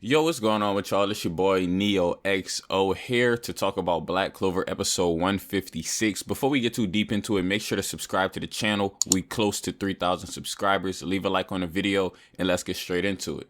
Yo, what's going on with y'all? It's your boy NeohXO here to talk about Black Clover episode 156. Before we get too deep into it, make sure to subscribe to the channel. We close to 3,000 subscribers. Leave a like on the video and let's get straight into it.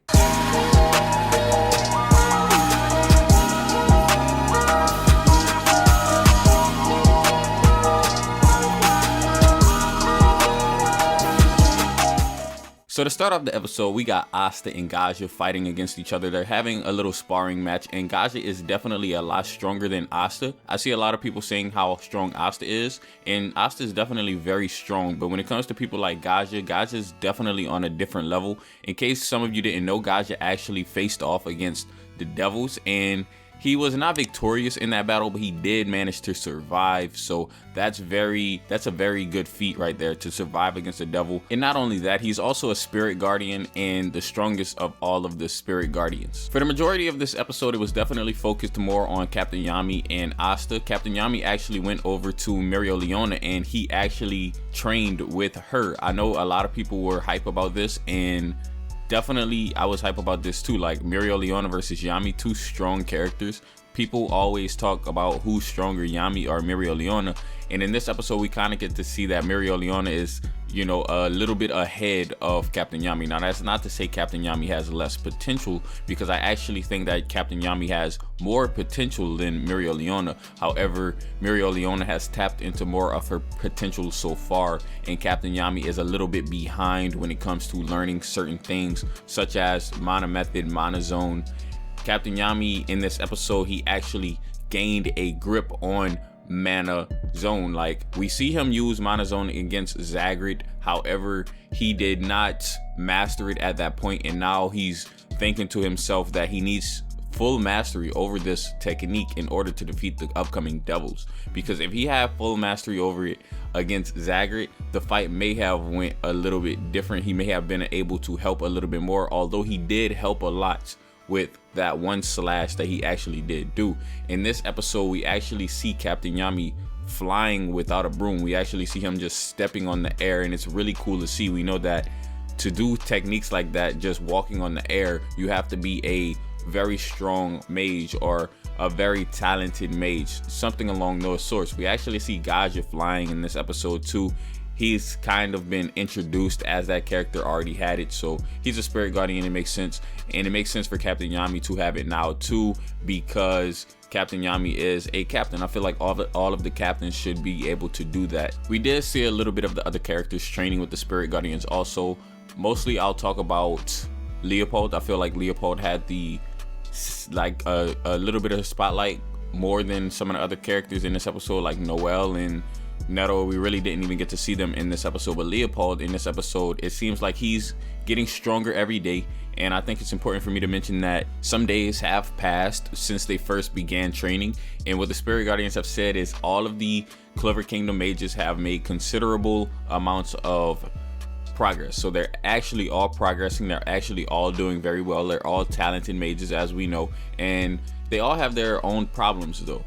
So to start off the episode, we got Asta and Gaja fighting against each other. They're having a little sparring match, and Gaja is definitely a lot stronger than Asta. I see a lot of people saying how strong Asta is, and Asta is definitely very strong. But when it comes to people like Gaja, Gaja is definitely on a different level. In case some of you didn't know, Gaja actually faced off against the Devils, and he was not victorious in that battle, but he did manage to survive. So that's a very good feat right there, to survive against the devil. And not only that, he's also a spirit guardian and the strongest of all of the spirit guardians. For the majority of this episode, it was definitely focused more on Captain Yami and Asta. Captain Yami actually went over to Mereoleona and he actually trained with her. I know a lot of people were hype about this, and definitely I was hype about this too. Like Mereoleona versus Yami, two strong characters. People always talk about who's stronger, Yami or Mereoleona, and in this episode we kind of get to see that Mereoleona is, you know, a little bit ahead of Captain Yami. Now that's not to say Captain Yami has less potential, because I actually think that Captain Yami has more potential than Mereoleona. However, Mereoleona has tapped into more of her potential so far, and Captain Yami is a little bit behind when it comes to learning certain things such as Mana Method, Mana Zone. Captain Yami in this episode, he actually gained a grip on Mana Zone. Like, we see him use Mana Zone against Zagreed, however he did not master it at that point, and now he's thinking to himself that he needs full mastery over this technique in order to defeat the upcoming Devils. Because if he had full mastery over it against Zagreed, the fight may have went a little bit different. He may have been able to help a little bit more, although he did help a lot with that one slash that he actually did do. In this episode, we actually see Captain Yami flying without a broom. We actually see him just stepping on the air, and it's really cool to see. We know that to do techniques like that, just walking on the air, you have to be a very strong mage or a very talented mage, something along those sorts. We actually see Gaja flying in this episode too. He's kind of been introduced as that character already had it, so he's a spirit guardian. It makes sense, and it makes sense for Captain Yami to have it now too, because Captain Yami is a captain. I feel like all of the captains should be able to do that. We did see a little bit of the other characters training with the spirit guardians also. Mostly I'll talk about Leopold. I feel like Leopold had the a little bit of spotlight more than some of the other characters in this episode, like Noel and Neto. We really didn't even get to see them in this episode, but Leopold in this episode, it seems like he's getting stronger every day. And I think it's important for me to mention that some days have passed since they first began training, and what the Spirit Guardians have said is all of the Clover Kingdom mages have made considerable amounts of progress. So they're actually all progressing, they're actually all doing very well, they're all talented mages, as we know, and they all have their own problems though.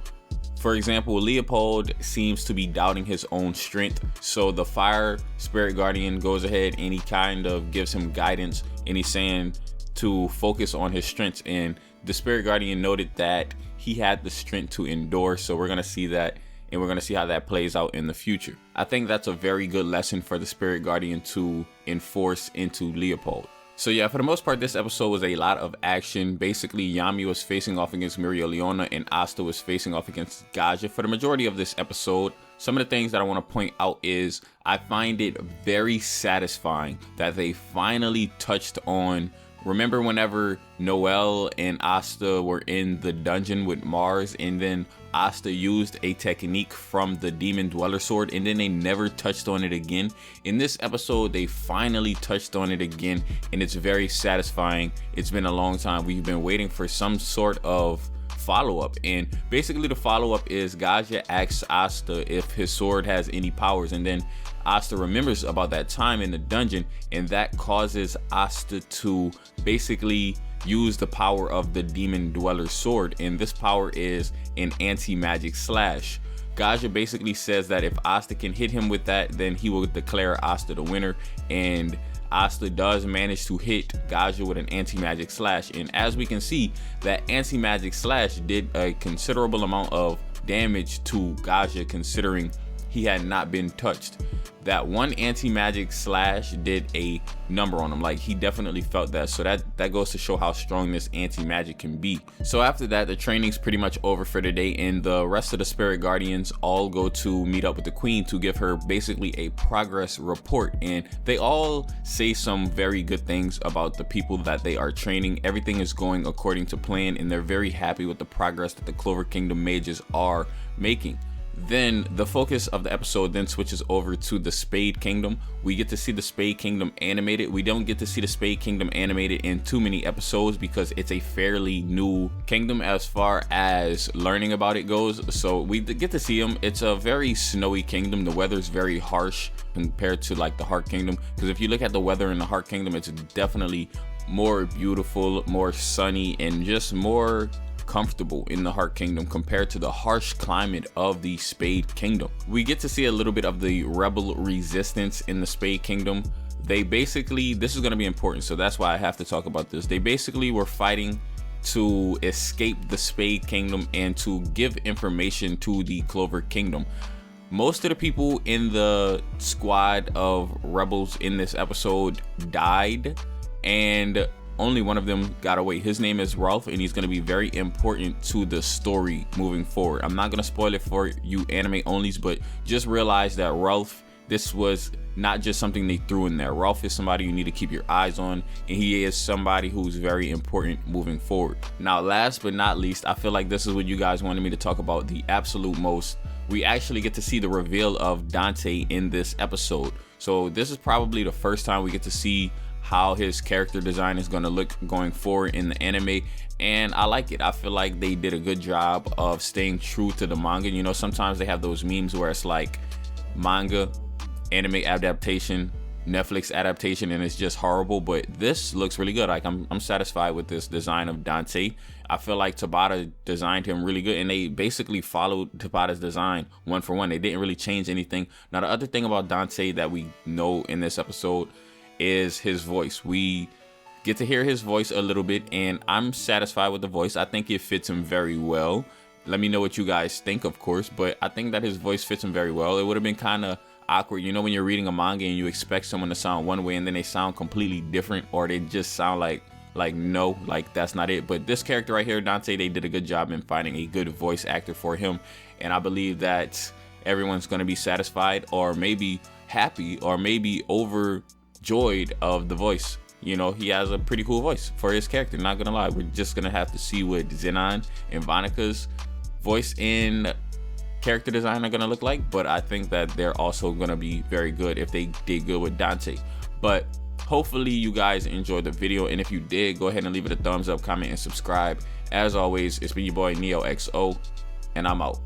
For example, Leopold seems to be doubting his own strength, so the Fire Spirit Guardian goes ahead and he kind of gives him guidance, and he's saying to focus on his strengths, and the Spirit Guardian noted that he had the strength to endure. So we're gonna see that, and we're gonna see how that plays out in the future. I think that's a very good lesson for the Spirit Guardian to enforce into Leopold. So yeah, for the most part, this episode was a lot of action. Basically, Yami was facing off against Mereoleona and Asta was facing off against Gaja. For the majority of this episode, some of the things that I want to point out is I find it very satisfying that they finally touched on. Remember whenever Noel and Asta were in the dungeon with Mars, and then Asta used a technique from the Demon Dweller Sword, and then they never touched on it again? In this episode, they finally touched on it again, and it's very satisfying. It's been a long time. We've been waiting for some sort of follow-up, and basically the follow-up is Gaja asks Asta if his sword has any powers, and then Asta remembers about that time in the dungeon, and that causes Asta to basically use the power of the Demon Dweller Sword, and this power is an anti-magic slash. Gaja basically says that if Asta can hit him with that, then he will declare Asta the winner, and Asta does manage to hit Gaja with an anti-magic slash, and as we can see, that anti-magic slash did a considerable amount of damage to Gaja considering he had not been touched. That one anti-magic slash did a number on him. Like, he definitely felt that. So that goes to show how strong this anti-magic can be. So after that, the training's pretty much over for the day, and the rest of the spirit guardians all go to meet up with the queen to give her basically a progress report, and they all say some very good things about the people that they are training. Everything is going according to plan, and they're very happy with the progress that the Clover Kingdom mages are making. Then the focus of the episode then switches over to the Spade Kingdom. We get to see the Spade Kingdom animated. We don't get to see the Spade Kingdom animated in too many episodes because it's a fairly new kingdom as far as learning about it goes. So we get to see them. It's a very snowy kingdom. The weather is very harsh compared to like the Heart Kingdom, because if you look at the weather in the Heart Kingdom, it's definitely more beautiful, more sunny, and just more comfortable in the Heart Kingdom compared to the harsh climate of the Spade Kingdom. We get to see a little bit of the rebel resistance in the Spade Kingdom. They basically, this is going to be important, so that's why I have to talk about this. They basically were fighting to escape the Spade Kingdom and to give information to the Clover Kingdom. Most of the people in the squad of rebels in this episode died, and only one of them got away. His name is Ralph, and he's going to be very important to the story moving forward. I'm not going to spoil it for you anime onlys, but just realize that Ralph, this was not just something they threw in there. Ralph is somebody you need to keep your eyes on, and he is somebody who's very important moving forward. Now, last but not least, I feel like this is what you guys wanted me to talk about the absolute most. We actually get to see the reveal of Dante in this episode. So this is probably the first time we get to see how his character design is going to look going forward in the anime, and I like it. I feel like they did a good job of staying true to the manga. You know, sometimes they have those memes where it's like manga, anime adaptation, Netflix adaptation, and it's just horrible, but this looks really good. Like, I'm satisfied with this design of Dante. I feel like Tabata designed him really good, and they basically followed Tabata's design one for one. They didn't really change anything. Now, the other thing about Dante that we know in this episode is his voice. We get to hear his voice a little bit, and I'm satisfied with the voice. I think it fits him very well. Let me know what you guys think, of course, but I think that his voice fits him very well. It would have been kind of awkward, you know, when you're reading a manga and you expect someone to sound one way and then they sound completely different, or they just sound like no, like that's not it. But this character right here, Dante, they did a good job in finding a good voice actor for him, and I believe that everyone's going to be satisfied, or maybe happy, or maybe overjoyed of the voice. You know, he has a pretty cool voice for his character, not gonna lie. We're just gonna have to see what Zenon and Vanika's voice and character design are gonna look like, but I think that they're also gonna be very good if they did good with Dante. But hopefully you guys enjoyed the video, and if you did, go ahead and leave it a thumbs up, comment, and subscribe. As always, it's been your boy NeohXO, and I'm out.